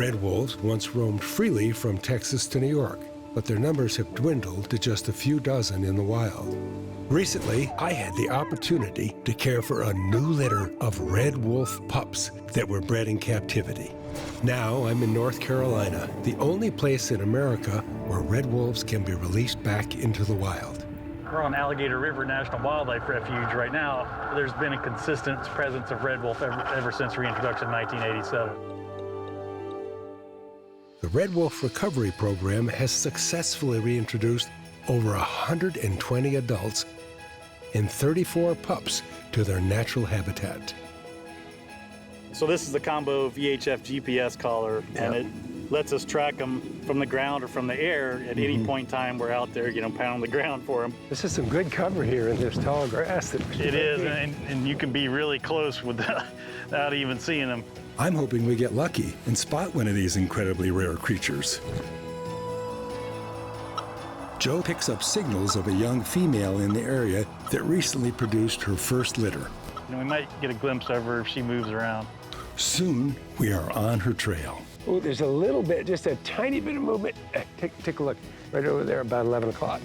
Red wolves once roamed freely from Texas to New York, but their numbers have dwindled to just a few dozen in the wild. Recently, I had the opportunity to care for a new litter of red wolf pups that were bred in captivity. Now I'm in North Carolina, the only place in America where red wolves can be released back into the wild. We're on Alligator River National Wildlife Refuge right now. There's been a consistent presence of red wolf ever since reintroduction in 1987. The Red Wolf Recovery Program has successfully reintroduced over 120 adults and 34 pups to their natural habitat. So this is the combo VHF GPS collar, and it lets us track them from the ground or from the air at any point in time. We're out there, pounding the ground for them. This is some good cover here in this tall grass. It is, and you can be really close without even seeing them. I'm hoping we get lucky and spot one of these incredibly rare creatures. Joe picks up signals of a young female in the area that recently produced her first litter. And we might get a glimpse of her if she moves around. Soon, we are on her trail. Oh, there's a little bit, just a tiny bit of movement. Take a look, right over there about 11 o'clock.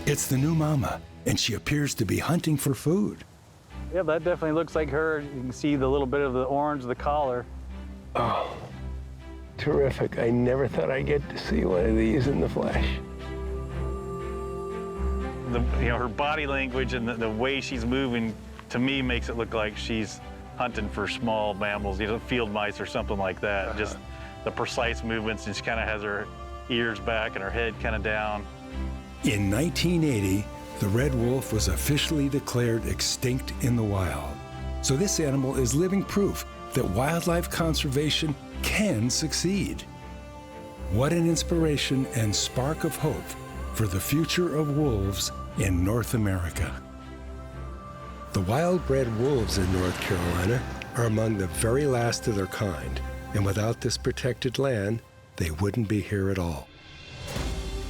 It's the new mama, and she appears to be hunting for food. Yeah, that definitely looks like her. You can see the little bit of the orange of the collar. Oh, terrific. I never thought I'd get to see one of these in the flesh. Her body language and the way she's moving, to me, makes it look like she's hunting for small mammals, field mice or something like that. Just the precise movements, and she kind of has her ears back and her head kind of down. In 1980, the red wolf was officially declared extinct in the wild. So this animal is living proof that wildlife conservation can succeed. What an inspiration and spark of hope for the future of wolves in North America. The wild-bred wolves in North Carolina are among the very last of their kind, and without this protected land, they wouldn't be here at all.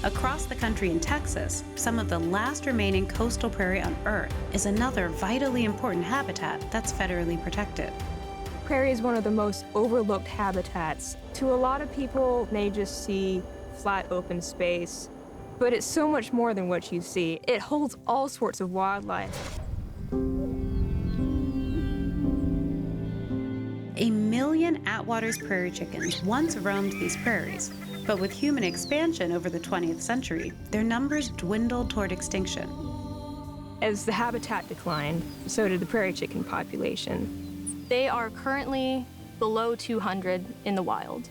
Across the country in Texas, some of the last remaining coastal prairie on Earth is another vitally important habitat that's federally protected. Prairie is one of the most overlooked habitats. To a lot of people, they just see flat open space, but it's so much more than what you see. It holds all sorts of wildlife. 1 million Atwater's prairie chickens once roamed these prairies, but with human expansion over the 20th century, their numbers dwindled toward extinction. As the habitat declined, so did the prairie chicken population. They are currently below 200 in the wild.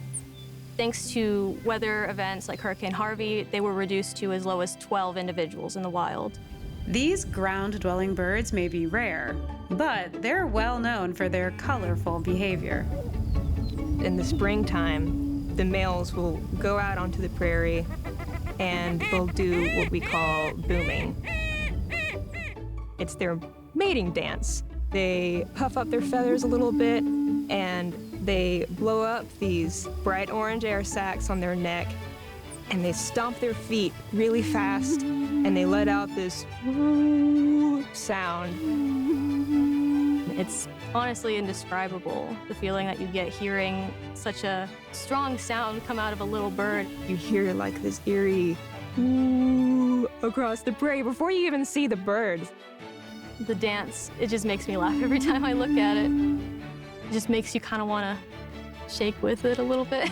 Thanks to weather events like Hurricane Harvey, they were reduced to as low as 12 individuals in the wild. These ground-dwelling birds may be rare, but they're well known for their colorful behavior. In the springtime, the males will go out onto the prairie and they'll do what we call booming. It's their mating dance. They puff up their feathers a little bit and they blow up these bright orange air sacs on their neck, and they stomp their feet really fast and they let out this woo sound. It's honestly indescribable, the feeling that you get hearing such a strong sound come out of a little bird. You hear like this eerie woo across the prairie before you even see the birds. The dance, it just makes me laugh every time I look at it. It just makes you kind of want to shake with it a little bit.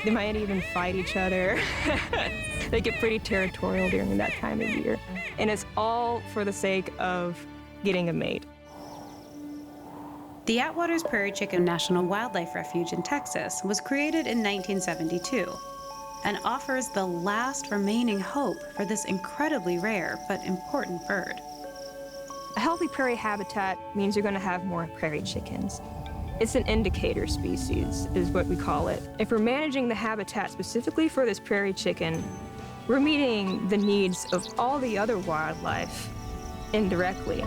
They might even fight each other. They get pretty territorial during that time of year. And it's all for the sake of getting a mate. The Atwater's Prairie Chicken National Wildlife Refuge in Texas was created in 1972 and offers the last remaining hope for this incredibly rare but important bird. A healthy prairie habitat means you're going to have more prairie chickens. It's an indicator species, is what we call it. If we're managing the habitat specifically for this prairie chicken, we're meeting the needs of all the other wildlife indirectly.